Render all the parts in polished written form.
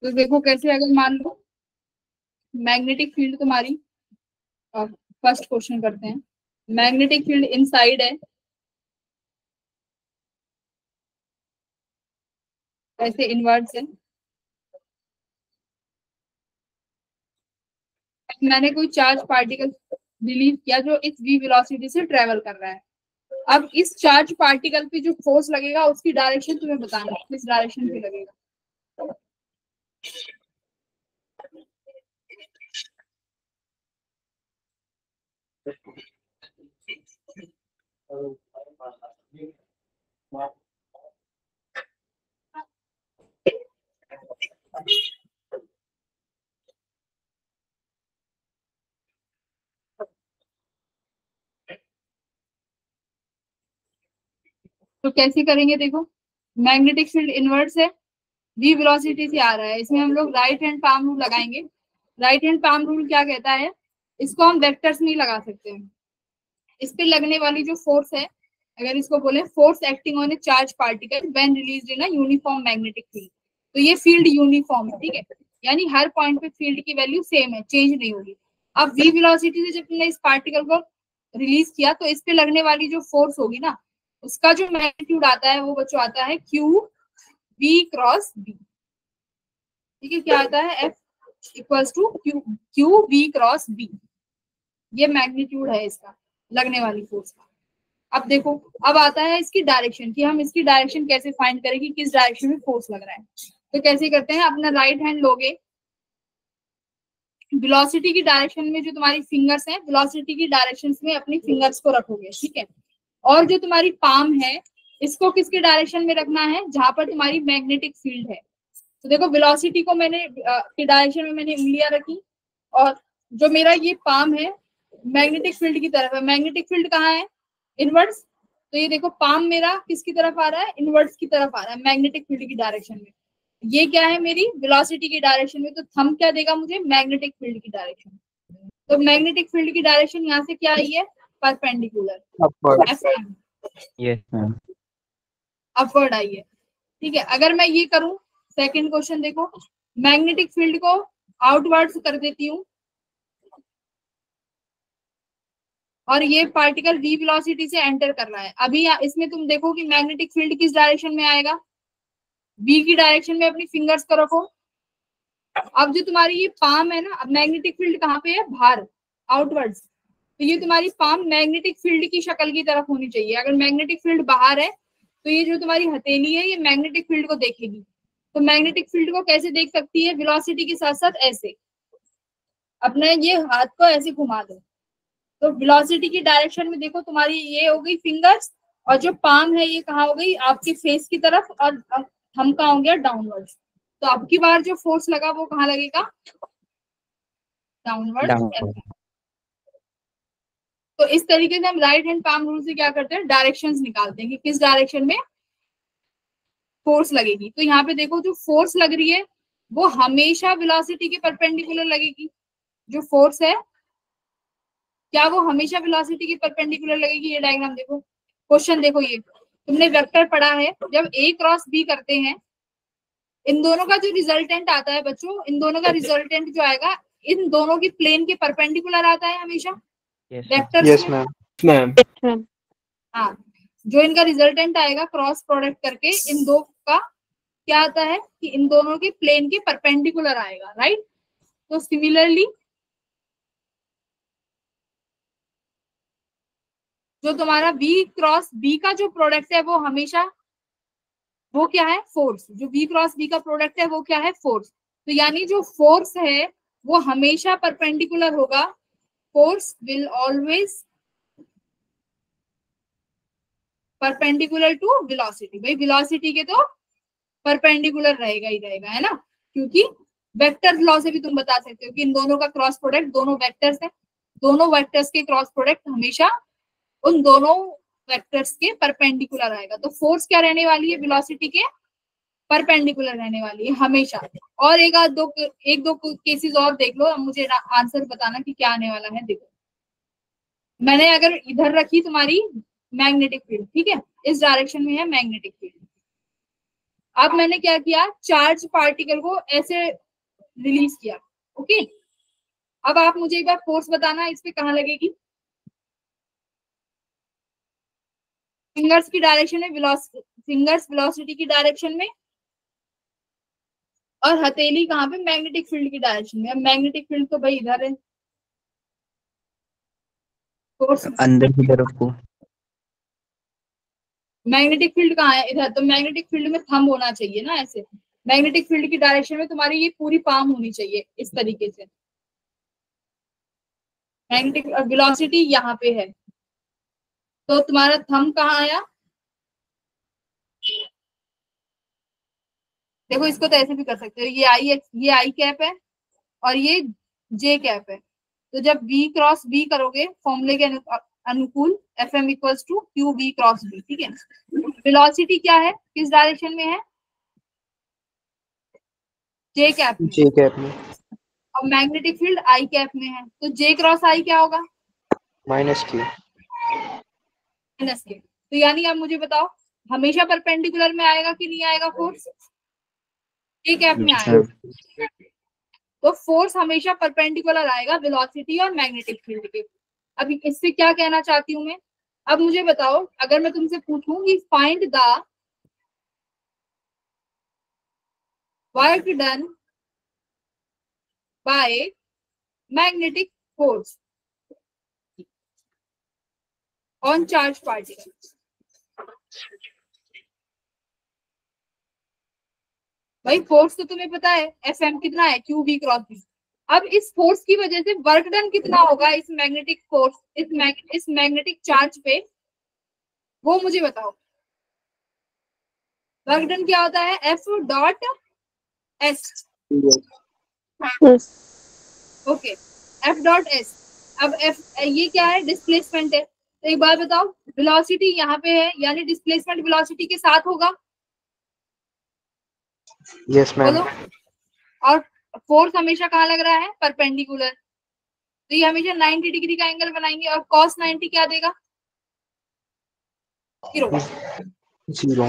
तो देखो कैसे, अगर मान लो मैग्नेटिक फील्ड तुम्हारी, फर्स्ट क्वेश्चन करते हैं। मैग्नेटिक फील्ड इनसाइड है, ऐसे इनवर्स है। मैंने कोई चार्ज पार्टिकल रिलीव किया जो इस v वेलोसिटी से ट्रेवल कर रहा है। अब इस चार्ज पार्टिकल पे जो फोर्स लगेगा उसकी डायरेक्शन तुम्हें बताना है, किस डायरेक्शन पे लगेगा। तो कैसे करेंगे, देखो मैग्नेटिक फील्ड इनवर्स है, v वेलोसिटी से आ रहा है, इसमें हम लोग राइट हैंड पाम रूल लगाएंगे। राइट हैंड पाम रूल क्या कहता है, इसको हम वेक्टर्स नहीं लगा सकते हैं। इस पे लगने वाली जो फोर्स है, अगर इसको बोले force acting on A charge particle when released in a uniform magnetic field, तो ये फील्ड यूनिफॉर्म है, ठीक है, यानी हर पॉइंट पे फील्ड की वैल्यू सेम है, चेंज नहीं होगी। अब v वेलोसिटी से जब तुमने इस पार्टिकल को रिलीज किया तो इस पे लगने वाली जो फोर्स होगी ना, उसका जो मैग्नीट्यूड आता है वो बच्चों आता है क्यू v क्रॉस b। ठीक है, क्या आता है, F equals to Q v cross b। ये मैग्नीट्यूड है इसका, लगने वाली फोर्स का। अब देखो, अब आता है इसकी डायरेक्शन, कि हम इसकी डायरेक्शन कैसे फाइंड करें कि किस डायरेक्शन में फोर्स लग रहा है। तो कैसे करते हैं, अपना राइट हैंड लोगे, वेलोसिटी की डायरेक्शन में जो तुम्हारी फिंगर्स हैं, वेलोसिटी की डायरेक्शन में अपनी फिंगर्स को रखोगे, ठीक है। और जो तुम्हारी पाम है, इसको किसके डायरेक्शन में रखना है, जहां पर तुम्हारी मैग्नेटिक फील्ड है। तो देखो वेलोसिटी को मैंने की डायरेक्शन में मैंने उंगलियां रखी, और जो मेरा ये पाम है मैग्नेटिक फील्ड की तरफ है। मैग्नेटिक फील्ड कहाँ है, इनवर्स। तो ये देखो पाम मेरा किसकी तरफ आ रहा है, इनवर्स की तरफ आ रहा है, मैग्नेटिक फील्ड की डायरेक्शन में। ये क्या है, मेरी वेलोसिटी की डायरेक्शन में। तो थंब क्या देगा मुझे, मैग्नेटिक फील्ड की डायरेक्शन। तो मैग्नेटिक फील्ड की डायरेक्शन यहाँ से क्या आई है, परपेंडिकुलर, यस मैम। अपवर्ड आई है। ठीक है, अगर मैं ये करूं, सेकंड क्वेश्चन देखो, मैग्नेटिक फील्ड को आउटवर्ड्स कर देती हूँ, और ये पार्टिकल v वेलोसिटी से एंटर कर रहा है। अभी इसमें तुम देखो कि मैग्नेटिक फील्ड किस डायरेक्शन में आएगा, v की डायरेक्शन में अपनी फिंगर्स को रखो। अब जो तुम्हारी ये पाम है ना, अब मैग्नेटिक फील्ड कहाँ पे है, बाहर, आउटवर्ड्स। तो ये तुम्हारी पाम मैग्नेटिक फील्ड की शक्ल की तरफ होनी चाहिए। अगर मैग्नेटिक फील्ड बाहर है तो ये जो तुम्हारी हथेली है ये मैग्नेटिक फील्ड को देखेगी। तो मैग्नेटिक फील्ड को कैसे देख सकती है, वेलोसिटी के साथ साथ ऐसे, अपने ये हाथ को ऐसे घुमा दो। तो वेलोसिटी की डायरेक्शन में देखो तुम्हारी ये हो गई फिंगर्स, और जो पाम है ये कहाँ हो गई, आपके फेस की तरफ, और थंब कहाँ हो गया, डाउनवर्ड्स। तो अब की बार जो फोर्स लगा वो कहाँ लगेगा, डाउनवर्ड्स। तो इस तरीके से हम राइट हैंड पाम रूल से क्या करते हैं, डायरेक्शंस निकालते हैं कि किस डायरेक्शन में फोर्स लगेगी। तो यहाँ पे देखो जो फोर्स लग रही है वो हमेशा वेलोसिटी के परपेंडिकुलर लगेगी। जो फोर्स है क्या वो हमेशा वेलोसिटी के परपेंडिकुलर लगेगी। ये डायग्राम देखो, क्वेश्चन देखो, ये तुमने वेक्टर पढ़ा है, जब a क्रॉस b करते हैं, इन दोनों का जो रिजल्टेंट आता है बच्चों, इन दोनों का रिजल्टेंट जो आएगा इन दोनों की प्लेन के परपेंडिकुलर आता है हमेशा, वेक्टर्स यस में। मैम। हाँ, जो इनका रिजल्टेंट आएगा क्रॉस प्रोडक्ट करके इन दो का क्या आता है कि इन दोनों के प्लेन के परपेंडिकुलर आएगा, राइट। तो सिमिलरली जो तुम्हारा v क्रॉस b का जो प्रोडक्ट है वो हमेशा, वो क्या है, फोर्स। जो v क्रॉस b का प्रोडक्ट है वो क्या है, फोर्स। तो यानी जो फोर्स है वो हमेशा परपेंडिकुलर होगा, force will always perpendicular to velocity. भाई वेलोसिटी के तो परपेंडिकुलर रहेगा ही रहेगा, है ना, क्योंकि वेक्टर लॉ से भी तुम बता सकते हो कि इन दोनों का क्रॉस प्रोडक्ट, दोनों वेक्टर्स है, दोनों वेक्टर्स के क्रॉस प्रोडक्ट हमेशा उन दोनों वेक्टर्स के परपेंडिकुलर आएगा। तो फोर्स क्या रहने वाली है, वेलोसिटी के परपेंडिकुलर रहने वाली है हमेशा। और एक दो केसेस और देख लो, अब मुझे आंसर बताना कि क्या आने वाला है। देखो मैंने अगर इधर रखी तुम्हारी मैग्नेटिक फील्ड, ठीक है, इस डायरेक्शन में है मैग्नेटिक फील्ड। अब मैंने क्या किया, चार्ज पार्टिकल को ऐसे रिलीज किया। ओके, अब आप मुझे एक बार फोर्स बताना इस पे कहाँ लगेगी। फिंगर्स की डायरेक्शन में, फिंगर्स वेलोसिटी की डायरेक्शन में, और हथेली कहाँ पे, मैग्नेटिक फील्ड की डायरेक्शन में। अब मैग्नेटिक फील्ड तो भाई इधर है, फोर्स अंदर की तरफ को। मैग्नेटिक फील्ड कहाँ है, इधर। तो मैग्नेटिक फील्ड में थंब होना चाहिए ना ऐसे। मैग्नेटिक फील्ड की डायरेक्शन में तुम्हारी ये पूरी पाम होनी चाहिए इस तरीके से। मैग्नेटिक वेलोसिटी यहाँ पे है, तो तुम्हारा थंब कहाँ आया। देखो इसको तो ऐसे भी कर सकते हो, ये आई कैप है और ये जे कैप है। तो जब बी क्रॉस बी करोगे फॉर्मूले के अनुकूल, F M equals to Q B cross B, ठीक है। वेलोसिटी क्या है, किस डायरेक्शन में है, जे कैप में। जे कैप में। और मैग्नेटिक फील्ड आई कैप में है, तो जे क्रॉस आई क्या होगा, माइनस क्यू। माइनस के। तो यानी आप मुझे बताओ, हमेशा परपेंडिकुलर में आएगा कि नहीं आएगा फोर्स, जे कैप में आएगा। तो फोर्स हमेशा परपेंडिकुलर आएगा वेलोसिटी और मैग्नेटिक फील्ड के। अब इससे क्या कहना चाहती हूँ मैं, अब मुझे बताओ, अगर मैं तुमसे पूछूं कि find the work done by magnetic force on charge particle. भाई फोर्स तो तुम्हें पता है, एफ एम कितना है, क्यू बी क्रॉस बी। अब इस फोर्स की वजह से वर्क डन कितना होगा इस मैग्नेटिक फोर्स, इस मैग्नेटिक चार्ज पे, वो मुझे बताओ। वर्क डन क्या होता है, F dot S. Okay, F dot S. अब एफ ये क्या है, डिस्प्लेसमेंट है। तो एक बात बताओ, वेलोसिटी यहाँ पे है, यानी डिस्प्लेसमेंट वेलोसिटी के साथ होगा। Yes ma'am. बोलो। और फोर्स हमेशा कहाँ लग रहा है, परपेंडिकुलर। तो ये हमेशा 90 डिग्री का एंगल बनाएंगे, और cos 90 क्या देगा, 0। जीरो।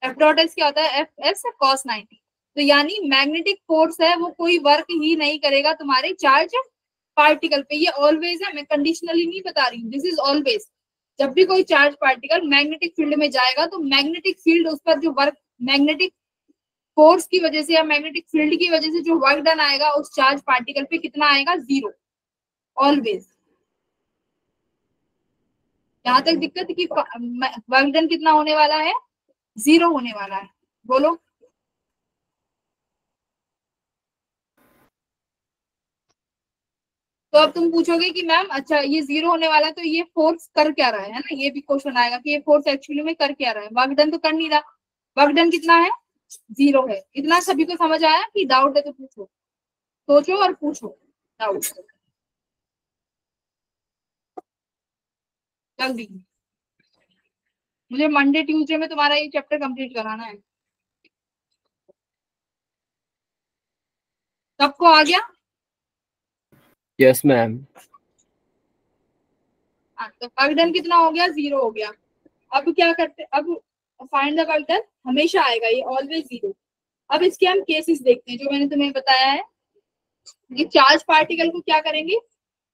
एफ डॉट एस क्या होता है, एफ एस cos 90। तो यानी मैग्नेटिक फोर्स है वो कोई वर्क ही नहीं करेगा तुम्हारे चार्ज पार्टिकल पे। ये ऑलवेज है, मैं कंडीशनली नहीं बता रही हूँ, दिस इज ऑलवेज। जब भी कोई चार्ज पार्टिकल मैग्नेटिक फील्ड में जाएगा तो मैग्नेटिक फील्ड उस पर जो वर्क, मैग्नेटिक फोर्स की वजह से या मैग्नेटिक फील्ड की वजह से जो वर्क डन आएगा उस चार्ज पार्टिकल पे कितना आएगा, 0, ऑलवेज। यहाँ तक दिक्कत कि वर्क डन कितना होने वाला है, 0 होने वाला है। बोलो। तो अब तुम पूछोगे कि मैम अच्छा ये 0 होने वाला है तो ये फोर्स कर क्या रहा है ना, ये भी क्वेश्चन आएगा कि ये फोर्स एक्चुअली में कर क्या रहा है। वर्क डन तो कर नहीं रहा, वर्क डन कितना है, 0 है। इतना सभी को समझ आया कि डाउट है तो पूछो, सोचो और पूछो डाउट जल्दी। मुझे मंडे ट्यूसडे में तुम्हारा ये चैप्टर कंप्लीट कराना है। सबको आ गया। Yes ma'am. हाँ, तो वर्क डन कितना हो गया, 0 हो गया। अब क्या करते, अब फाइंड द वर्क डन हमेशा आएगा, ये ऑलवेज 0। अब इसके हम केसेस देखते हैं जो मैंने तुम्हें बताया है। ये चार्ज पार्टिकल को क्या करेंगे,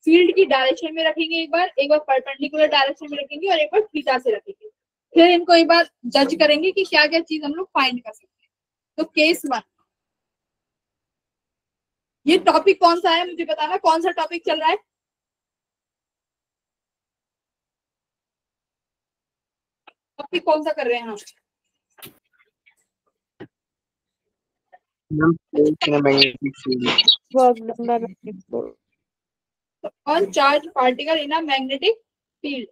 फील्ड की डायरेक्शन में रखेंगे, एक बार परपेंडिकुलर डायरेक्शन में रखेंगे और एक बार थीटा से रखेंगे। फिर इनको एक बार जज करेंगे कि क्या क्या चीज हम लोग फाइंड कर सकते हैं। तो केस 1, ये टॉपिक कौन सा है मुझे बताना, कौन सा टॉपिक चल रहा है, टॉपिक कौन सा कर रहे हैं हम। Magnetic field. Work done by magnetic force. On charge particle in a magnetic field.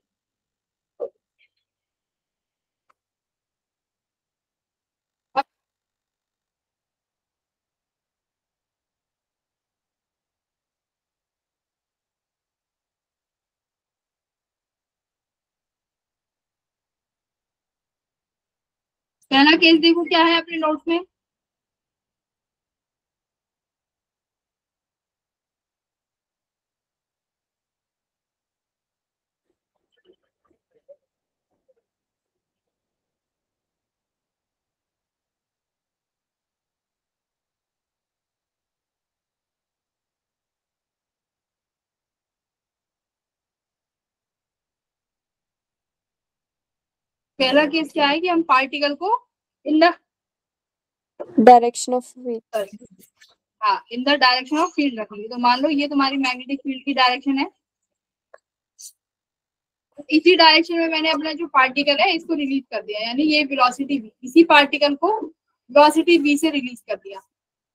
पहला केस देखो क्या है अपने नोट्स में। पहला केस क्या है कि हम पार्टिकल को in the direction of wheel. हाँ in the direction of field रखेंगे। तो मान लो ये तुम्हारी मैग्नेटिक फील्ड की डायरेक्शन है, इसी डायरेक्शन में मैंने अपना जो पार्टिकल है इसको रिलीज कर दिया, यानी ये वेलोसिटी v, इसी पार्टिकल को वेलोसिटी v से रिलीज कर दिया।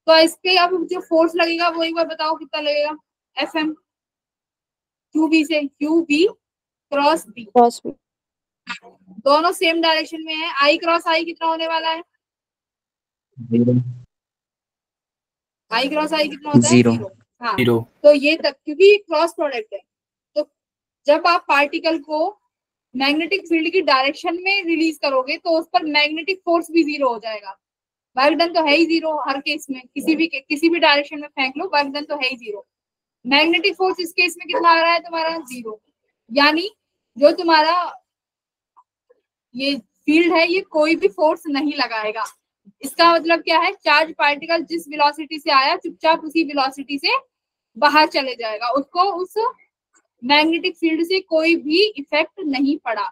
तो इस पे अब जो फोर्स लगेगा वो एक बार बताओ कितना लगेगा, एफ एम क्यू बी से, Q B cross B, cross wheel. दोनों सेम डायरेक्शन में है। आई क्रॉस आई कितना होने वाला है, आई क्रॉस आई कितना होता है, जीरो। जीरो। हाँ जीरो। तो ये तक क्योंकि क्रॉस प्रोडक्ट है, तो जब आप पार्टिकल को मैग्नेटिक फील्ड की डायरेक्शन में रिलीज करोगे तो उस पर मैग्नेटिक फोर्स भी जीरो हो जाएगा। वर्क डन तो है ही जीरो हर केस में, किसी भी डायरेक्शन में फेंक लो वर्क डन तो है ही जीरो। मैग्नेटिक फोर्स इस केस में कितना आ रहा है तुम्हारा, जीरो। यानी जो तुम्हारा ये फील्ड है ये कोई भी फोर्स नहीं लगाएगा। इसका मतलब क्या है, चार्ज पार्टिकल जिस वेलोसिटी से आया चुपचाप उसी वेलोसिटी से बाहर चले जाएगा, उसको उस मैग्नेटिक फील्ड से कोई भी इफेक्ट नहीं पड़ा,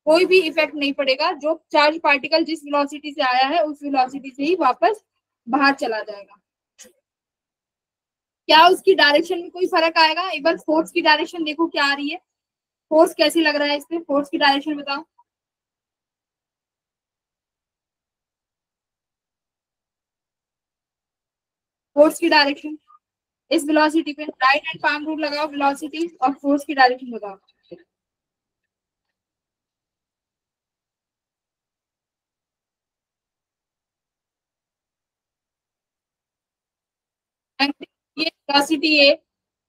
कोई भी इफेक्ट नहीं पड़ेगा। जो चार्ज पार्टिकल जिस वेलोसिटी से आया है उस वेलोसिटी से ही वापस बाहर चला जाएगा। क्या उसकी डायरेक्शन में कोई फर्क आएगा, एक बार फोर्स की डायरेक्शन देखो क्या आ रही है, फोर्स कैसी लग रहा है इसमें, फोर्स की डायरेक्शन बताओ। फोर्स की डायरेक्शन इस वेलोसिटी पे राइट हैंड पाम रूल लगाओ, वेलोसिटी और फोर्स की डायरेक्शन बताओ। ये वेलोसिटी है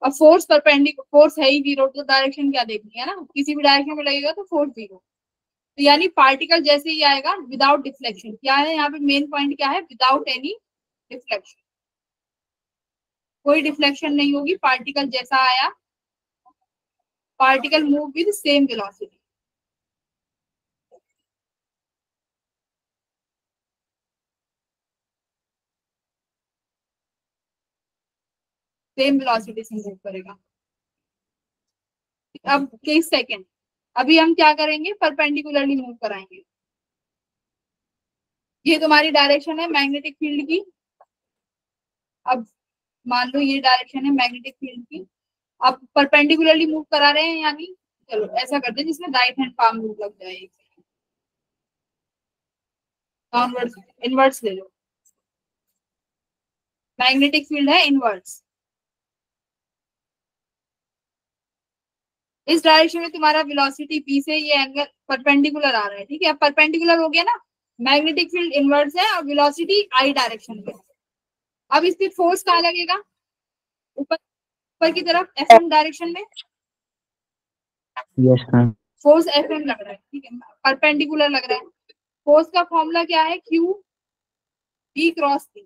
और फोर्स परपेंडिकुलर, फोर्स है ही जीरो, तो डायरेक्शन क्या देखनी है ना, किसी भी डायरेक्शन में लगेगा तो फोर्स जीरो। तो यानी पार्टिकल जैसे ही आएगा विदाउट डिफ्लेक्शन, क्या है यहाँ पे मेन पॉइंट क्या है, विदाउट एनी डिफ्लेक्शन, कोई डिफ्लेक्शन नहीं होगी, पार्टिकल जैसा आया particle move with same velocity. Same velocity से मूव करेगा। अब केस सेकंड, अभी हम क्या करेंगे, परपेंडिकुलरली मूव कराएंगे। ये तुम्हारी डायरेक्शन है मैग्नेटिक फील्ड की। अब मान लो ये डायरेक्शन है मैग्नेटिक फील्ड की, आप परपेंडिकुलरली मूव करा रहे हैं, यानी चलो ऐसा करते हैं जिसमें राइट हैंड पाम रूल लग जाए, डाउनवर्ड्स इनवर्ट्स ले लो, मैग्नेटिक फील्ड है इनवर्ट्स, इस डायरेक्शन में तुम्हारा वेलोसिटी p से ये एंगल परपेंडिकुलर आ रहा है, ठीक है, अब परपेंडिकुलर हो गया ना, मैग्नेटिक फील्ड इनवर्स है और वेलोसिटी i डायरेक्शन में। अब इस पे फोर्स कहाँ लगेगा, ऊपर ऊपर की तरफ fm डायरेक्शन में, यस मैम। फोर्स fm लग रहा है, ठीक है, परपेंडिकुलर लग रहा है। फोर्स का फॉर्मूला क्या है, q v क्रॉस p।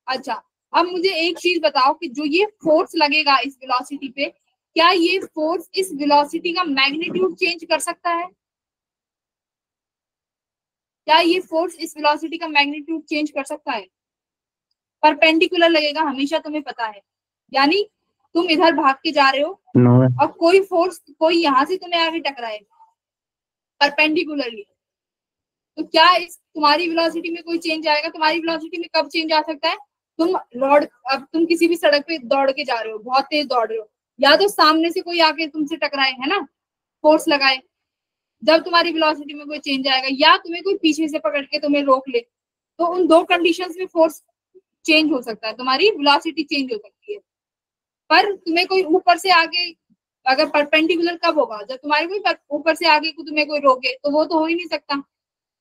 अच्छा अब मुझे एक चीज बताओ कि जो ये फोर्स लगेगा इस वेलोसिटी पे, क्या ये फोर्स इस वेलोसिटी का मैग्नीट्यूड चेंज कर सकता है, क्या ये फोर्स इस वेलोसिटी का मैग्नीट्यूड चेंज कर सकता है, परपेंडिकुलर लगेगा हमेशा, तुम्हें पता है। यानी तुम इधर भाग के जा रहे हो नो। और कोई फोर्स कोई यहाँ से तुम्हें आगे टकराए परपेंडिकुलरली, तो क्या इस तुम्हारी वेलोसिटी में कोई चेंज आएगा, तुम्हारी वेलोसिटी में कब चेंज आ सकता है, तुम रोड, अब तुम किसी भी सड़क पे दौड़ के जा रहे हो, बहुत तेज दौड़ रहे हो, या तो सामने से कोई आके तुमसे टकराए है ना, फोर्स लगाए, जब तुम्हारी वेलोसिटी में कोई चेंज आएगा, या तुम्हें कोई पीछे से पकड़ के तुम्हें रोक ले, तो उन दो कंडीशंस में फोर्स चेंज हो सकता है, तुम्हारी वेलोसिटी चेंज हो सकती है। पर तुम्हें कोई ऊपर से आगे, अगर परपेंडिकुलर कब होगा, जब तुम्हारे कोई ऊपर से आगे को तुम्हें कोई रोके, तो वो तो हो ही नहीं सकता।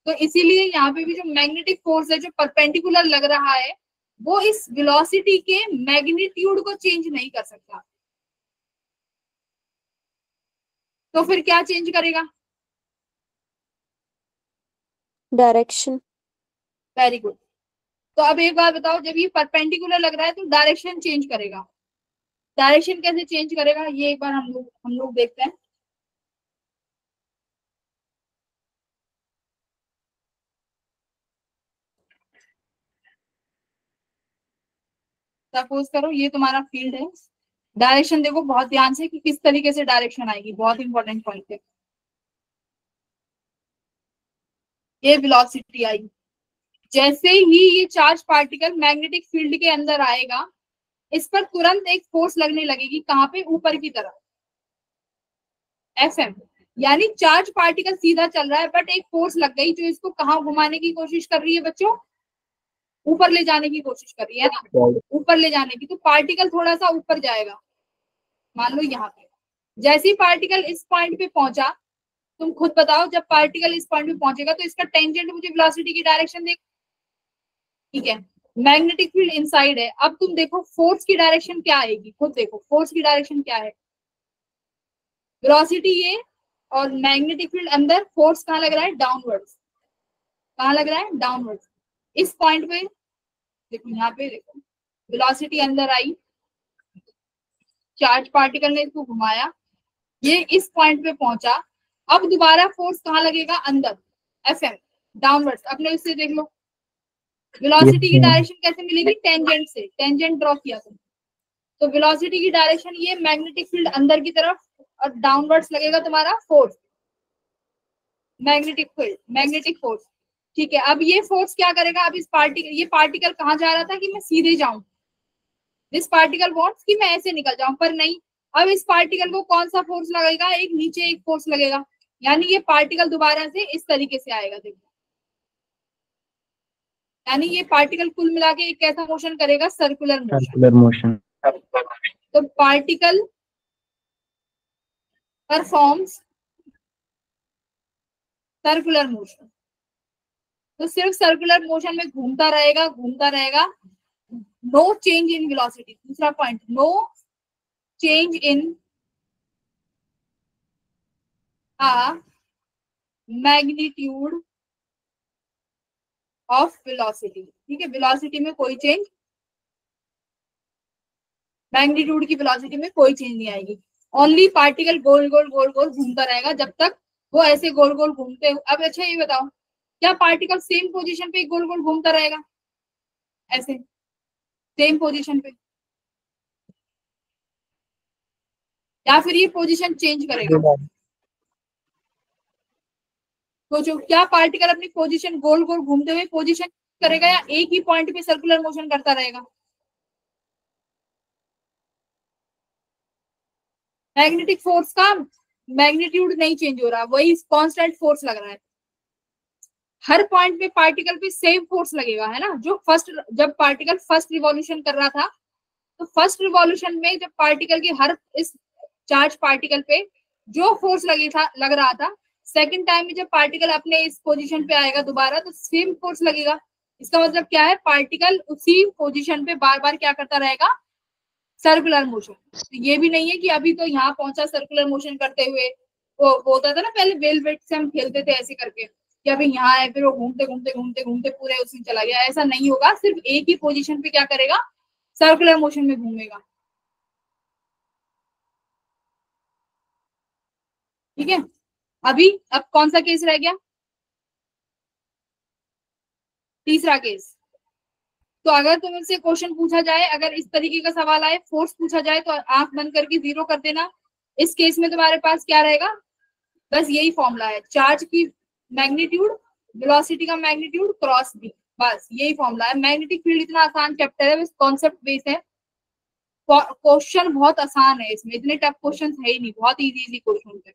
तो इसीलिए यहाँ पे भी जो मैग्नेटिक फोर्स है जो परपेंडिकुलर लग रहा है वो इस वेलोसिटी के मैग्नीट्यूड को चेंज नहीं कर सकता, तो फिर क्या चेंज करेगा, डायरेक्शन। Very good. तो अब एक बात बताओ, जब ये परपेंडिकुलर लग रहा है तो डायरेक्शन चेंज करेगा, डायरेक्शन कैसे चेंज करेगा ये एक बार हम लोग देखते हैं। सपोज करो ये तुम्हारा फील्ड है, डायरेक्शन देखो बहुत ध्यान से कि किस तरीके से डायरेक्शन आएगी, बहुत इंपॉर्टेंट पॉइंट है। ये वेलोसिटी आई, जैसे ही ये चार्ज पार्टिकल मैग्नेटिक फील्ड के अंदर आएगा, इस पर तुरंत एक फोर्स लगने लगेगी, कहां पे, ऊपर की तरफ, Fm। यानी चार्ज पार्टिकल सीधा चल रहा है बट एक फोर्स लग गई जो इसको कहां घुमाने की कोशिश कर रही है बच्चों, ऊपर ले जाने की कोशिश कर रही है ना, ऊपर ले जाने की। तो पार्टिकल थोड़ा सा ऊपर जाएगा, मान लो यहाँ पे। जैसे ही पार्टिकल इस पॉइंट पे पहुंचा, तुम खुद बताओ, जब पार्टिकल इस पॉइंट पे पहुंचेगा तो इसका टेंजेंट मुझे वेलोसिटी की डायरेक्शन देगा, ठीक है। मैग्नेटिक फील्ड इनसाइड है, अब तुम देखो फोर्स की डायरेक्शन क्या आएगी, खुद देखो फोर्स की डायरेक्शन क्या है, वेलोसिटी ये, और मैग्नेटिक फील्ड अंदर, फोर्स कहाँ लग रहा है, डाउनवर्ड्स। कहाँ लग रहा है, डाउनवर्ड्स। इस पॉइंट पे देखो, यहाँ पे देखो, वेलोसिटी अंदर आई, चार्ज पार्टिकल ने इसको घुमाया, ये इस पॉइंट पे पहुंचा, अब दोबारा फोर्स कहाँ लगेगा, अंदर, Fm, डाउनवर्ड्स। अपने इससे देख लो वेलोसिटी की डायरेक्शन कैसे मिलेगी, टेंजेंट से, टेंजेंट ड्रॉ किया तुम, तो वेलोसिटी की डायरेक्शन ये, मैग्नेटिक फील्ड अंदर की तरफ, और डाउनवर्ड्स लगेगा तुम्हारा force, magnetic field, magnetic force, ठीक है। अब ये फोर्स क्या करेगा, अब इस पार्टिकल, ये पार्टिकल कहाँ जा रहा था कि मैं सीधे जाऊं, दिस पार्टिकल वांट्स कि मैं ऐसे निकल जाऊं, पर नहीं, अब इस पार्टिकल को कौन सा फोर्स लगेगा, एक नीचे एक फोर्स लगेगा, यानी ये पार्टिकल दोबारा से इस तरीके से आएगा, देखो, यानी ये पार्टिकल कुल मिला के एक कैसा मोशन करेगा, सर्कुलर मोशन। Circular motion. तो पार्टिकल परफॉर्म्स सर्कुलर मोशन, तो सिर्फ सर्कुलर मोशन में घूमता रहेगा, घूमता रहेगा, नो चेंज इन वेलोसिटी। दूसरा point, no change in magnitude of velocity, ठीक है, वेलोसिटी में कोई चेंज, मैग्नीट्यूड की वेलोसिटी में कोई चेंज नहीं आएगी, ओनली पार्टिकल गोल गोल गोल गोल घूमता रहेगा जब तक वो ऐसे गोल गोल घूमते। अब अच्छा ये बताओ, क्या पार्टिकल सेम पोजीशन पे गोल गोल घूमता रहेगा, ऐसे सेम पोजीशन पे, या फिर ये पोजीशन चेंज करेगा, सोचो, क्या पार्टिकल अपनी पोजीशन गोल गोल घूमते हुए पोजीशन करेगा, या एक ही पॉइंट पे सर्कुलर मोशन करता रहेगा। मैग्नेटिक फोर्स का मैग्नीट्यूड नहीं चेंज हो रहा, वही कांस्टेंट फोर्स लग रहा है, हर पॉइंट पे पार्टिकल पे सेम फोर्स लगेगा, है ना। जो फर्स्ट, जब पार्टिकल फर्स्ट रिवॉल्यूशन कर रहा था, तो फर्स्ट रिवॉल्यूशन में जब पार्टिकल की हर, इस चार्ज पार्टिकल पे जो फोर्स लग रहा था, सेकंड टाइम में जब पार्टिकल अपने इस पोजीशन पे आएगा दोबारा, तो सेम फोर्स लगेगा। इसका मतलब क्या है, पार्टिकल उसी पोजीशन पे बार बार क्या करता रहेगा, सर्कुलर मोशन। तो ये भी नहीं है कि अभी तो यहाँ पहुंचा सर्कुलर मोशन करते हुए, वो होता था ना पहले, वेलवेट से हम खेलते थे ऐसे करके, कि अभी यहाँ है, फिर वो घूमते घूमते घूमते घूमते पूरे उसमें चला गया, ऐसा नहीं होगा, सिर्फ एक ही पोजीशन पे क्या करेगा, सर्कुलर मोशन में घूमेगा, ठीक है। अभी अब कौन सा केस रह गया, तीसरा केस। तो अगर तुमसे क्वेश्चन पूछा जाए, अगर इस तरीके का सवाल आए, फोर्स पूछा जाए, तो आंख बंद करके जीरो कर देना। इस केस में तुम्हारे पास क्या रहेगा, बस यही फॉर्मूला है, चार्ज की मैग्नीट्यूड, वेलोसिटी का मैग्नीट्यूड क्रॉस बी, बस यही फॉर्मूला है। मैग्नेटिक फील्ड इतना आसान चैप्टर है, बस कॉन्सेप्ट बेस है, क्वेश्चन बहुत आसान है, इसमें इतने टफ क्वेश्चन है ही नहीं, बहुत इजी इजी क्वेश्चन है।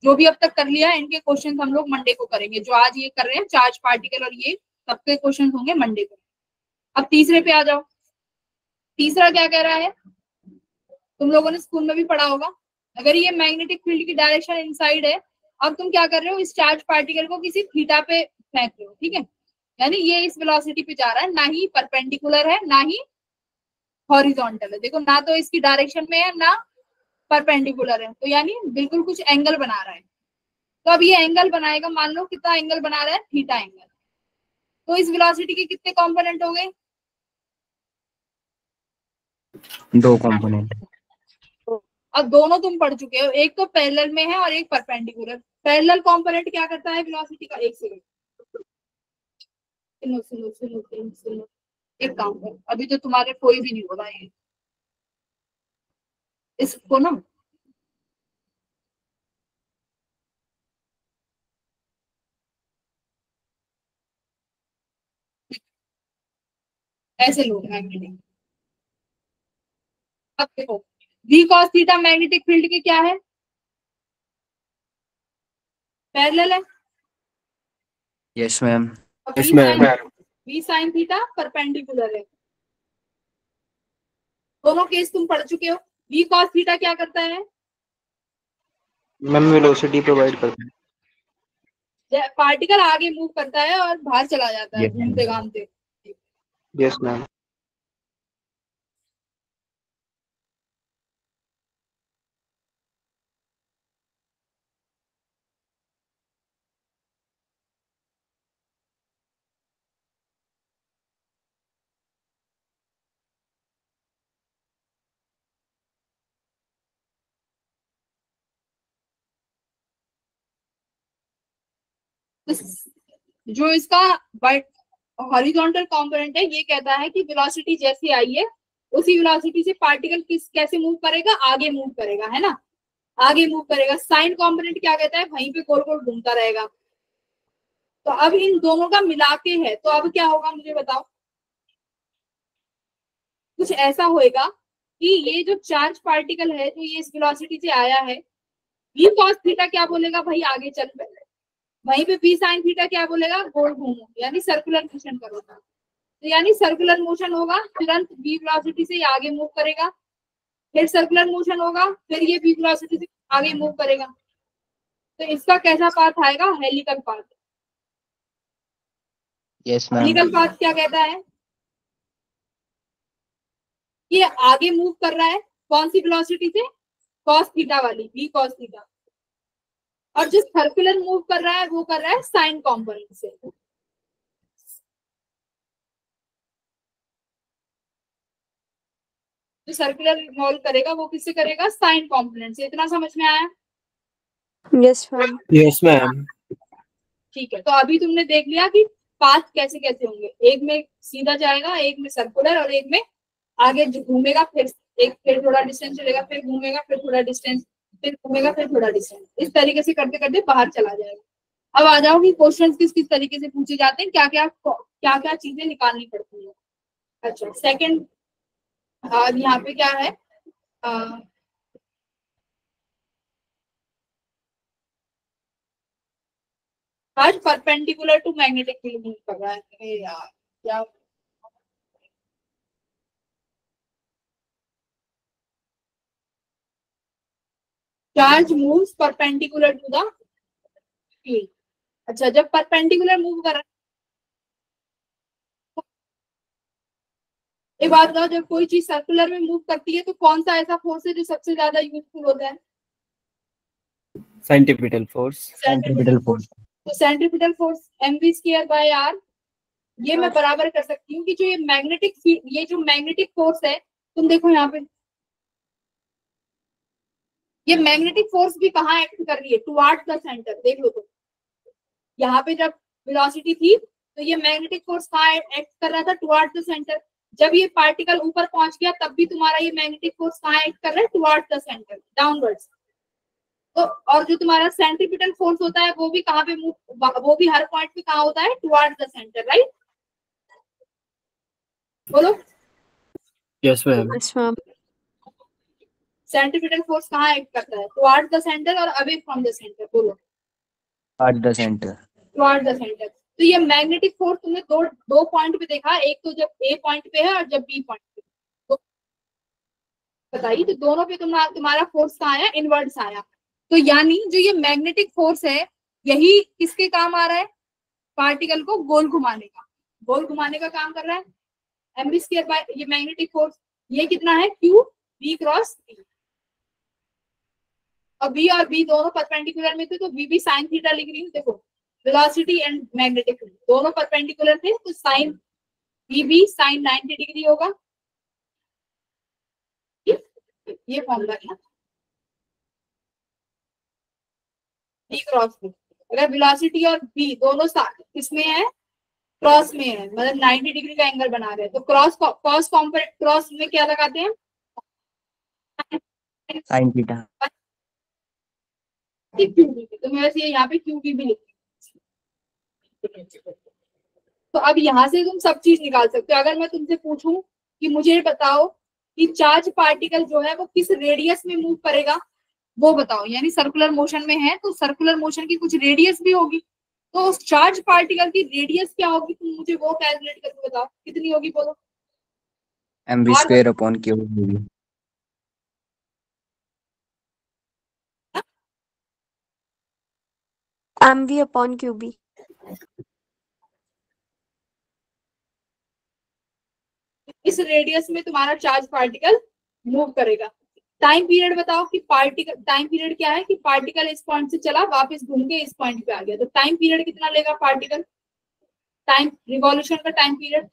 जो भी अब तक कर लिया है, इनके क्वेश्चन हम लोग मंडे को करेंगे, जो आज ये कर रहे हैं चार्ज पार्टिकल और ये सबके क्वेश्चन होंगे मंडे को। अब तीसरे पे आ जाओ, तीसरा क्या कह रहा है, तुम लोगों ने स्कूल में भी पढ़ा होगा, अगर ये मैग्नेटिक फील्ड की डायरेक्शन इनसाइड है, अब तुम क्या कर रहे हो, इस चार्ज पार्टिकल को किसी थीटा पे फेंक रहे हो, ठीक है, यानी ये इस वेलोसिटी पे जा रहा है, ना ही परपेंडिकुलर है ना ही हॉरिजॉन्टल है, देखो ना तो इसकी डायरेक्शन में है ना परपेंडिकुलर है, तो यानी बिल्कुल कुछ एंगल बना रहा है। तो अब ये एंगल बनाएगा, मान लो कितना एंगल बना रहा है, थीटा एंगल। तो इस वेलोसिटी के कितने कंपोनेंट हो गए, दो कंपोनेंट। अब दोनों तुम पढ़ चुके हो, एक तो पैरेलल में है और एक परपेंडिकुलर। पैरेलल कंपोनेंट क्या करता है वेलोसिटी का, एक सेकंड, सुनो सुनो सुनो सुनो सुनो, एक काम करो, अभी तो तुम्हारे कोई भी नहीं हो रहा है, इसको ना ऐसे लो मैग्नेटिक। अब देखो v cos theta magnetic field की क्या है, पैरेलल है। Yes ma'am. Yes ma'am. v sin theta perpendicular है। दोनों केस तुम पढ़ चुके हो। v cos थीटा क्या करता है, मैम वेलोसिटी प्रोवाइड करते हैं। पार्टिकल आगे मूव करता है और बाहर चला जाता है Yes, घूमते घामते। Yes ma'am. जो इसका हॉरिजॉन्टल कंपोनेंट है ये कहता है कि वेलोसिटी जैसी आई है उसी वेलोसिटी से पार्टिकल किस कैसे मूव करेगा, आगे मूव करेगा, है ना, आगे मूव करेगा। साइन कंपोनेंट क्या कहता है, वहीं पे गोल गोल घूमता रहेगा। तो अब इन दोनों का मिला के है, तो अब क्या होगा मुझे बताओ। कुछ ऐसा होएगा कि ये जो चार्ज पार्टिकल है जो ये इस वेलोसिटी से आया है, v cos थीटा क्या बोलेगा, भाई आगे चल पहले। वहीं पे v sin थीटा क्या बोलेगा, गोल घूमो, यानी सर्कुलर मोशन करो। तो यानी सर्कुलर मोशन होगा, तुरंत v वेलोसिटी से ये आगे मूव करेगा, फिर सर्कुलर मोशन होगा, फिर ये v वेलोसिटी से आगे मूव करेगा। तो इसका कैसा पाथ आएगा, helical path. Yes ma'am. Helical path क्या कहता है, ये आगे मूव कर रहा है कौन सी वेलोसिटी से, cos थीटा वाली, v cos थीटा। और जो सर्कुलर मूव कर रहा है वो कर रहा है साइन कंपोनेंट से। जो सर्कुलर इन्वॉल्व करेगा वो किससे करेगा, साइन कंपोनेंट से। इतना समझ में आया। Yes, ma'am. Yes ma'am. ठीक है, तो अभी तुमने देख लिया कि पाथ कैसे कैसे होंगे, एक में सीधा जाएगा, एक में सर्कुलर, और एक में आगे घूमेगा, फिर थोड़ा डिस्टेंस चलेगा, फिर घूमेगा, फिर थोड़ा डिस्टेंस, फिर घूमेगा, फिर थोड़ा डिस्टेंस। इस तरीके से करते करते बाहर चला जाएगा। अब आ जाओ कि क्वेश्चन किस किस तरीके से पूछे जाते हैं, क्या क्या चीजें निकालनी पड़ती है। अच्छा सेकंड, अब यहाँ पे क्या है, आज perpendicular to magnetic field move कर रहा है। अरे यार क्या, charge moves perpendicular to the field. अच्छा जब परपेंडिकुलर मूव कर रहा है, एक बात बताओ, जब कोई चीज सर्कुलर में मूव करती है तो कौन सा ऐसा फोर्स है जो सबसे ज्यादा यूजफुल होता है, सेंट्रीपिटल फोर्स। Centripetal force. तो centripetal force mv square by r। ये मैं बराबर कर सकती हूँ कि जो ये मैग्नेटिक, ये जो मैग्नेटिक फोर्स है, तुम देखो यहाँ पे ये मैग्नेटिक फोर्स भी कहाँ एक्ट कर रही है, टुवर्ड्स द सेंटर। देख लो तुम, यहाँ पे जब वेलोसिटी थी तो ये मैग्नेटिक फोर्स कहाँ एक्ट कर रहा था, टुवर्ड्स द सेंटर। जब ये पार्टिकल ऊपर पहुंच गया तब भी तुम्हारा ये मैग्नेटिक फोर्स कहाँ एक्ट कर रहा है, टुवर्ड्स द सेंटर, डाउनवर्ड्स। तो और जो तुम्हारा सेंट्रीपिटल फोर्स होता है वो भी कहाँ पे मूव, वो भी हर पॉइंट पे कहाँ होता है, टुवर्ड्स द सेंटर, राइट। बोलो। Yes ma'am. Yes, ma'am. Centripetal force कहाँ एक्ट करता है, टुवर्ड्स द सेंटर और अवे फ्रॉम द सेंटर। बोलो। At the centre. Towards the centre. तो ये मैग्नेटिक फोर्स तुमने दो पॉइंट पे देखा, एक तो जब ए पॉइंट पे है और जब बी पॉइंट पे, तो बताइए, तो दोनों पे तुम्हारा फोर्स कहाँ आया, इनवर्ड्स आया। तो यानी जो ये मैग्नेटिक फोर्स है यही किसके काम आ रहा है, पार्टिकल को गोल घुमाने का, गोल घुमाने का काम कर रहा है। mv स्क्वायर बाय ये मैग्नेटिक फोर्स, ये कितना है, q v क्रॉस b। और b दोनों परपेंडिकुलर में थे तो v भी साइन थीटा लिख रही हूँ। देखो वेलोसिटी एंड मैग्नेटिक फील्ड दोनों परपेंडिकुलर थे तो साइन v भी साइन 90 डिग्री होगा। ये फॉर्मूला है v क्रॉस b। अगर वेलोसिटी और v दोनों किसमें है, क्रॉस में है, मतलब 90 डिग्री का एंगल बना रहे हैं, तो क्रॉस में क्या लगाते हैं, साइन थीटा। क्यूबी, तो मैं वैसे यहाँ पे क्यूबी भी लिखती हूँ। तो अब यहाँ से तुम सब चीज निकाल सकते हो। अगर मैं तुमसे पूछूं कि मुझे बताओ कि चार्ज पार्टिकल जो है वो किस रेडियस में मूव करेगा, वो बताओ। यानी सर्कुलर मोशन में है तो सर्कुलर मोशन की कुछ रेडियस भी होगी, तो उस चार्ज पार्टिकल की रेडियस क्या होगी, तुम मुझे वो कैलकुलेट करके बताओ कितनी होगी, बोलो। mv और स्क्वायर अपॉन क्यू होगी। mv upon qb। इस रेडियस में तुम्हारा चार्ज पार्टिकल मूव करेगा। टाइम पीरियड बताओ कि पार्टिकल, टाइम पीरियड क्या है कि पार्टिकल इस पॉइंट से चला, वापस घूम के इस पॉइंट पे आ गया, तो टाइम पीरियड कितना लेगा पार्टिकल, टाइम रिवॉल्यूशन का टाइम पीरियड।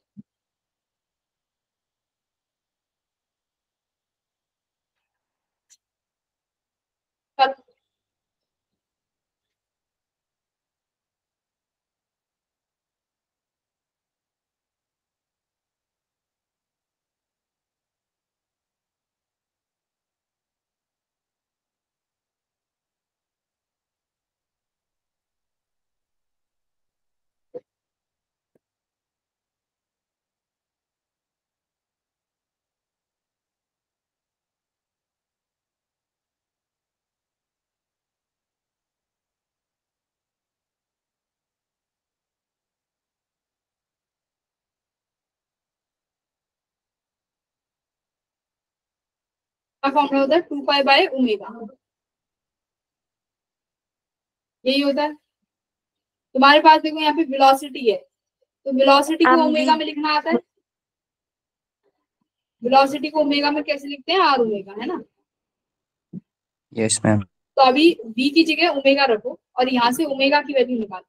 फॉर्मूला होता है 2π/ओमेगा, यही होता है। तुम्हारे पास देखो यहाँ पे वेलोसिटी है, तो वेलोसिटी को mv ओमेगा में लिखना आता है। वेलोसिटी को ओमेगा में कैसे लिखते हैं, आर ओमेगा, है ना। Yes ma'am. तो अभी v की जगह ओमेगा रखो और यहाँ से ओमेगा की वैल्यू निकालो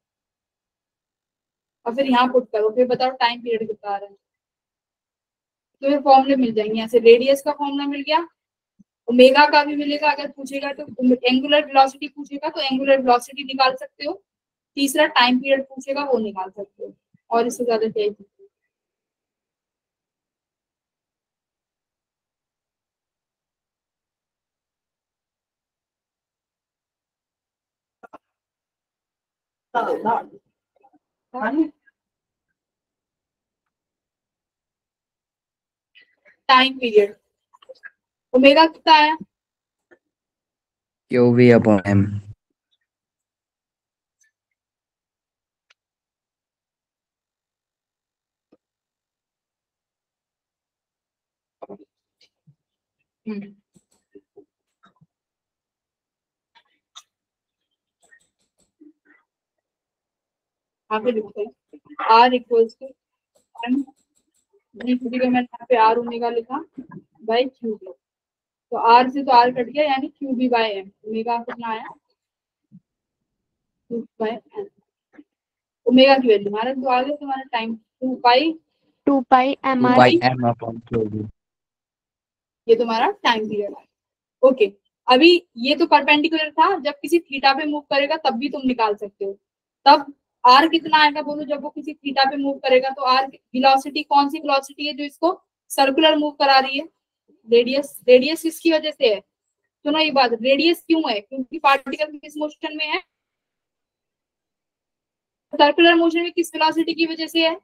और फिर यहाँ पुट करो, फिर बताओ टाइम पीरियड कितना आ रहा है। तो ये फॉर्मूले मिल जाएंगे। यहाँ से रेडियस का फॉर्मूला मिल गया, ओमेगा का भी मिलेगा। अगर पूछेगा तो एंगुलर वेलोसिटी पूछेगा तो एंगुलर वेलोसिटी निकाल सकते हो। तीसरा टाइम पीरियड पूछेगा वो निकाल सकते हो, और इससे ज्यादा क्या ही। टाइम पीरियड ओमेगा कितना आया, क्यू वी अपॉन एम। यहाँ पे लिखते हैं आर इक्वल्स टू एम, मैंने यहाँ पे आर ओमेगा लिखा बाई क्यू बी। तो आर से तो आर कट गया, यानी Q B by M. Omega कितना आया, क्यू बाई एम। ओमेगा की वैल्यू हमारा तो आ गया तुम्हारा time 2π 2π two mr। By M upon Q V. ये तुम्हारा टाइम पीरियड है। ओके, अभी ये तो परपेंडिकुलर था, जब किसी थीटा पे मूव करेगा तब भी तुम निकाल सकते हो। तब आर कितना आएगा बोलो, जब वो किसी थीटा पे मूव करेगा तो आर वेलोसिटी, कौन सी वेलोसिटी है जो इसको सर्कुलर मूव करा रही है, रेडियस। रेडियस किसकी वजह से है, सुनो ये बात, रेडियस क्यों है, क्योंकि पार्टिकल किस मोशन में है, सर्कुलर मोशन में किस वेलोसिटी की वजह से है,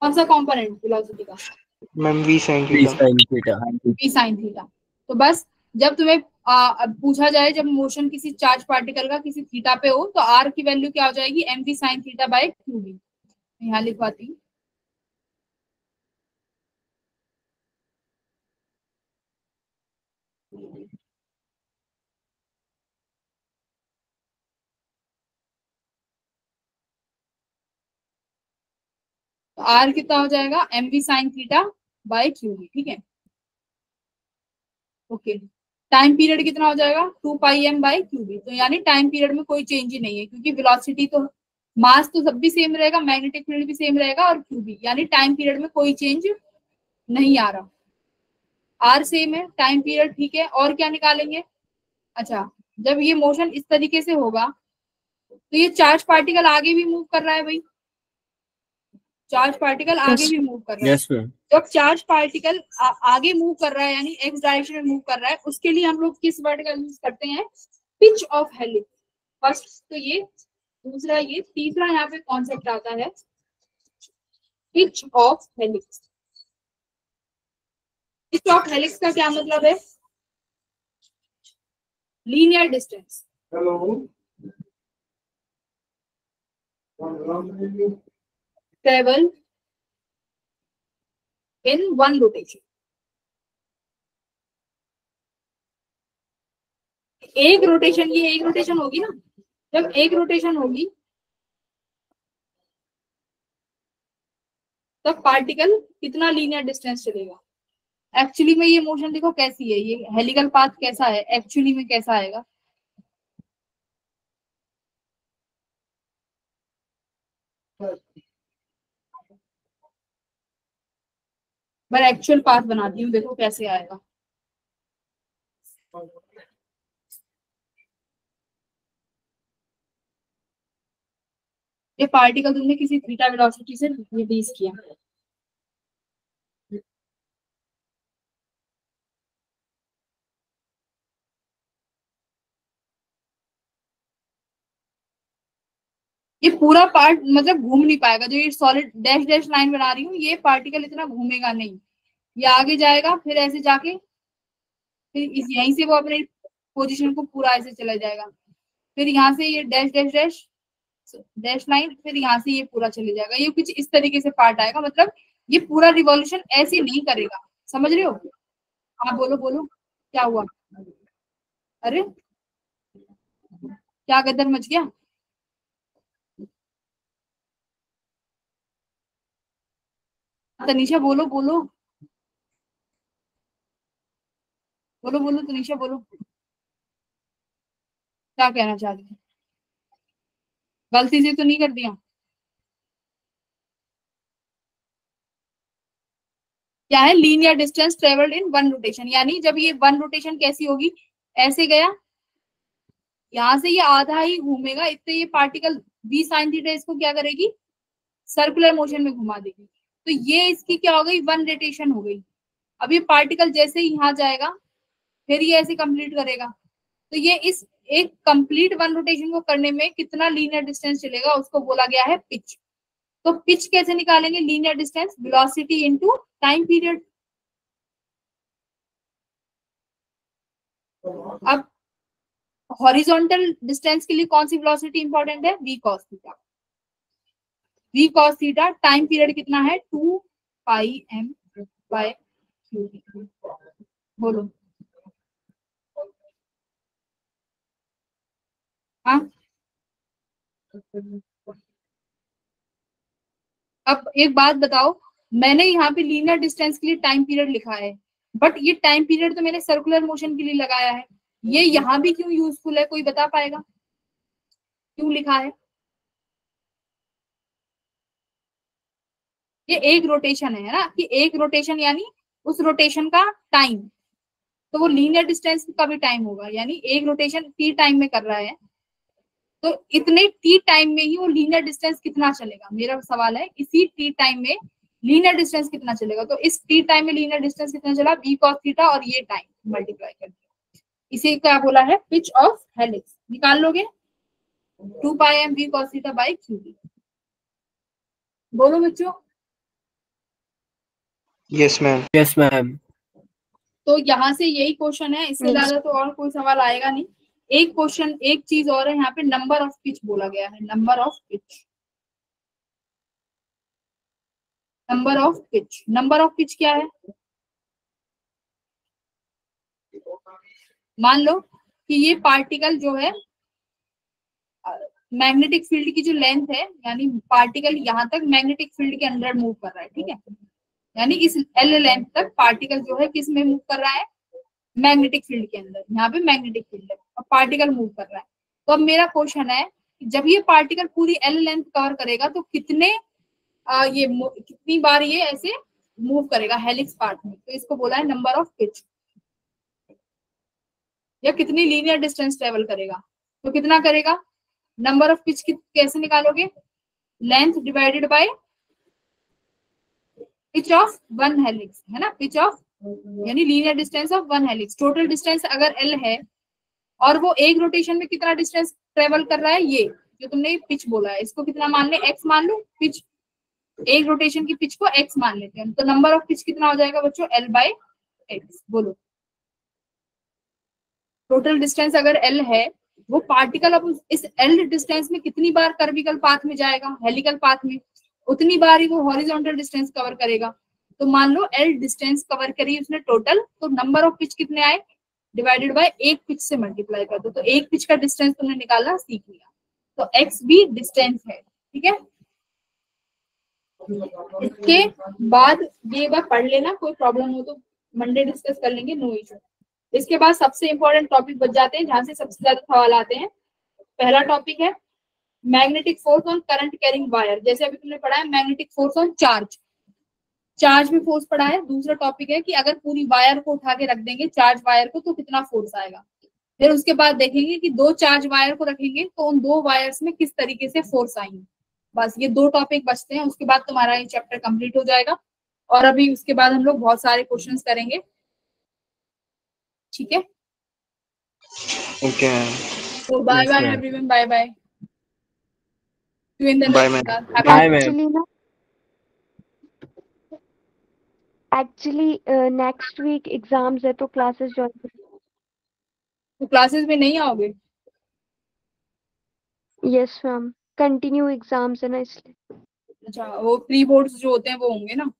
कौन सा कंपोनेंट वेलोसिटी का, ma'am V sine V theta. Sine theta. P sine theta. तो बस जब तुम्हें पूछा जाए जब मोशन किसी चार्ज पार्टिकल का किसी थीटा पे हो तो आर की वैल्यू क्या हो जाएगी, M V sine theta by Q B. यहाँ लिखवाती हूँ। तो आर कितना हो जाएगा, M V sine theta by Q B, ठीक है। ओके, टाइम पीरियड कितना हो जाएगा, 2πm बाय क्यू बी। तो यानी टाइम पीरियड में कोई चेंज ही नहीं है, क्योंकि वेलोसिटी तो, मास तो सब भी सेम रहेगा, मैग्नेटिक फील्ड भी सेम रहेगा और क्यू बी, यानी टाइम पीरियड में कोई चेंज नहीं आ रहा। आर सेम है, टाइम पीरियड ठीक है, और क्या निकालेंगे। अच्छा, जब ये मोशन इस तरीके से होगा तो ये चार्ज पार्टिकल आगे भी मूव कर रहा है भाई, चार्ज पार्टिकल आगे Yes, भी मूव कर रहा है। Yes ma'am. जब चार्ज पार्टिकल आगे मूव कर रहा है यानी एक्स डायरेक्शन में मूव कर रहा है, उसके लिए हम लोग किस वर्ड का यूज करते हैं? Pitch of helix. फर्स्ट तो ये, दूसरा ये, तीसरा यहाँ पे कॉन्सेप्ट आता है pitch of helix. Pitch of helix का क्या मतलब है? Linear distance travel in one rotation. एक रोटेशन, ये एक रोटेशन होगी ना, जब एक रोटेशन होगी तब पार्टिकल कितना लीनियर डिस्टेंस चलेगा। एक्चुअली में ये मोशन देखो कैसी है, ये हेलिकल पाथ कैसा है, एक्चुअली में कैसा आएगा। मैं एक्चुअल पाथ बनाती हूँ, देखो कैसे आएगा। ये पार्टिकल तुमने किसी थीटा वेलोसिटी से रिलीज किया, ये पूरा पार्ट मतलब घूम नहीं पाएगा। जो ये सॉलिड डैश डैश लाइन बना रही हूँ, ये पार्टिकल इतना घूमेगा नहीं, ये आगे जाएगा, फिर ऐसे जाके फिर यहीं से वो अपने पोजीशन को पूरा ऐसे चला जाएगा, फिर यहाँ से ये dash dash dash dash line, फिर यहाँ से ये पूरा चले जाएगा। ये कुछ इस तरीके से पार्ट आएगा, मतलब ये पूरा रिवॉल्यूशन ऐसे नहीं करेगा। समझ रहे हो? हाँ बोलो बोलो, क्या हुआ? अरे क्या गदर मच गया? तनीषा बोलो बोलो बोलो बोलो, तनीषा बोलो, क्या कहना चाहती है? गलती से तो नहीं कर दिया? क्या है? Linear distance travelled in one rotation, यानी जब ये वन रोटेशन कैसी होगी, ऐसे गया, यहाँ से ये आधा ही घूमेगा, इससे ये पार्टिकल बी साइन थीटा इसको क्या करेगी? सर्कुलर मोशन में घुमा देगी। तो ये इसकी क्या हो गई? वन रोटेशन हो गई। अब ये पार्टिकल जैसे ही यहाँ जाएगा, फिर ये ऐसे कंप्लीट करेगा, तो ये इस एक कंप्लीट वन रोटेशन को करने में कितना लीनियर डिस्टेंस चलेगा, उसको बोला गया है पिच। तो पिच कैसे निकालेंगे? Linear distance velocity into time period. अब हॉरिजॉन्टल डिस्टेंस के लिए कौन सी वेलोसिटी इंपॉर्टेंट है? v cos theta. v cos theta time period कितना है? 2 पाई m बाय q। बोलो हाँ। अब एक बात बताओ, मैंने यहाँ पे लीनियर डिस्टेंस के लिए टाइम पीरियड लिखा है, बट ये टाइम पीरियड तो मैंने सर्कुलर मोशन के लिए लगाया है, ये यहाँ भी क्यों यूजफुल है? कोई बता पाएगा क्यों लिखा है? ये एक रोटेशन है ना, कि एक रोटेशन यानी उस रोटेशन का टाइम, तो वो लीनियर डिस्टेंस का भी टाइम होगा, यानी एक रोटेशन टी टाइम में कर रहा है, तो इतने टी टाइम में ही वो लीनियर डिस्टेंस कितना चलेगा? मेरा सवाल है इसी टी टाइम में लीनियर डिस्टेंस कितना चलेगा। तो इस टी टाइम में लीनियर डिस्टेंस कितना चला? v cos थीटा और ये टाइम मल्टीप्लाई कर दिया, इसे क्या बोला है? Pitch of helix. निकाल लोगे 2 पाई m v cos theta by q। बोलो बच्चों। Yes ma'am. Yes ma'am. तो यहाँ से यही क्वेश्चन है, इससे ज्यादा तो और कोई सवाल आएगा नहीं। एक क्वेश्चन, एक चीज और है यहाँ पे, नंबर ऑफ पिच बोला गया है। Number of pitch, number of pitch, number of pitch क्या है? मान लो कि ये पार्टिकल जो है मैग्नेटिक फील्ड की जो लेंथ है, यानी पार्टिकल यहाँ तक मैग्नेटिक फील्ड के अंदर मूव कर रहा है, ठीक है, यानी इस एल लेंथ तक पार्टिकल जो है किस में मूव कर रहा है? मैग्नेटिक फील्ड के अंदर। यहाँ पे मैग्नेटिक फील्ड है और पार्टिकल मूव कर रहा है। तो अब मेरा क्वेश्चन है, जब ये पार्टिकल पूरी एल लेंथ कवर करेगा तो कितने कितनी बार ये ऐसे मूव करेगा हेलिक्स पार्ट में? तो इसको बोला है नंबर ऑफ पिच, या कितनी लीनियर डिस्टेंस ट्रेवल करेगा, तो कितना करेगा? नंबर ऑफ पिच कैसे निकालोगे? Length divided by pitch of one helix है ना, पिच ऑफ यानी linear distance of one helix. Total distance अगर एल है और वो एक रोटेशन में कितना डिस्टेंस ट्रेवल कर रहा है, ये जो तुमने पिच बोला है इसको कितना मान ले, एक्स मान लो। पिच एक रोटेशन की पिच को एक्स मान लेते हैं, तो नंबर ऑफ पिच कितना हो जाएगा बच्चों, एल बाय एक्स। बोलो टोटल डिस्टेंस अगर एल है, वो पार्टिकल अब इस एल डिस्टेंस में कितनी बार कर्विकल पाथ में जाएगा, हेलिकल पाथ में, उतनी बार ही वो हॉरिजॉन्टल डिस्टेंस कवर करेगा। तो मान लो एल डिस्टेंस कवर करी उसने टोटल, तो नंबर ऑफ पिच कितने आए, डिवाइडेड बाय एक पिच से मल्टीप्लाई कर दो, तो एक पिच का डिस्टेंस तुमने निकाला, सीख लिया। तो एक्स भी डिस्टेंस है, ठीक है। इसके बाद ये बार पढ़ लेना, कोई प्रॉब्लम हो तो मंडे डिस्कस कर लेंगे, नो इशू। इसके बाद सबसे इंपॉर्टेंट टॉपिक बच जाते हैं जहां से सबसे ज्यादा सवाल आते हैं। पहला टॉपिक है magnetic force on current carrying wire. जैसे अभी तुमने पढ़ा है magnetic force on charge, charge में फोर्स पढ़ा है। दूसरा टॉपिक है कि अगर पूरी वायर को उठा के रख देंगे चार्ज वायर को तो कितना फोर्स आएगा। फिर उसके बाद देखेंगे कि दो चार्ज वायर को रखेंगे तो उन दो वायर्स में किस तरीके से फोर्स आएंगे। बस ये दो टॉपिक बचते हैं, उसके बाद तुम्हारा ये चैप्टर कंप्लीट हो जाएगा। और अभी उसके बाद हम लोग बहुत सारे क्वेश्चंस करेंगे, ठीक है। ओके तो bye Yes, bye ma'am. Everyone, bye bye. Bye, ma'am. Bye, ma'am. Actually, next week exams है तो classes join कर। तो क्लासेस में नहीं आओगे? Yes, ma'am. Continue exams है ना इसलिए। अच्छा, वो प्री बोर्ड्स जो होते हैं वो होंगे ना?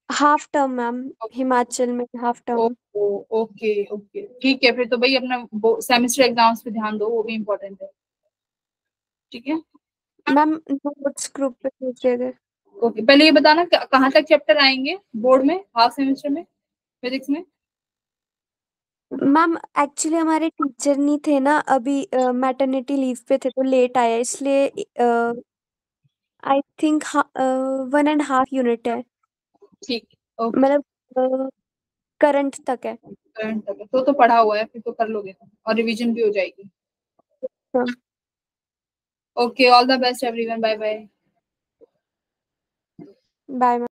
Half term, ma'am. हिमाचल में half term। ओके ओके, ठीक है। फिर तो भाई अपना सेमेस्टर एग्जाम्स पे ध्यान दो, वो भी इम्पोर्टेंट है, ठीक है। मैम नोट्स ग्रुप पे भेज दे दे। ओके, पहले ये बताना कहाँ तक चैप्टर आएंगे बोर्ड में, हाफ सेमेस्टर में फिजिक्स में? मैम एक्चुअली हमारे टीचर नहीं थे ना अभी, मैटरनिटी लीव पे थे तो लेट आया, इसलिए आई थिंक 1.5 यूनिट है, ठीक, ओके। मतलब करंट तक है। करंट तक है तो पढ़ा हुआ है, फिर तो कर लोगे तुम, और रिवीजन भी हो जाएगी। Okay, all the best everyone, bye bye. Bye.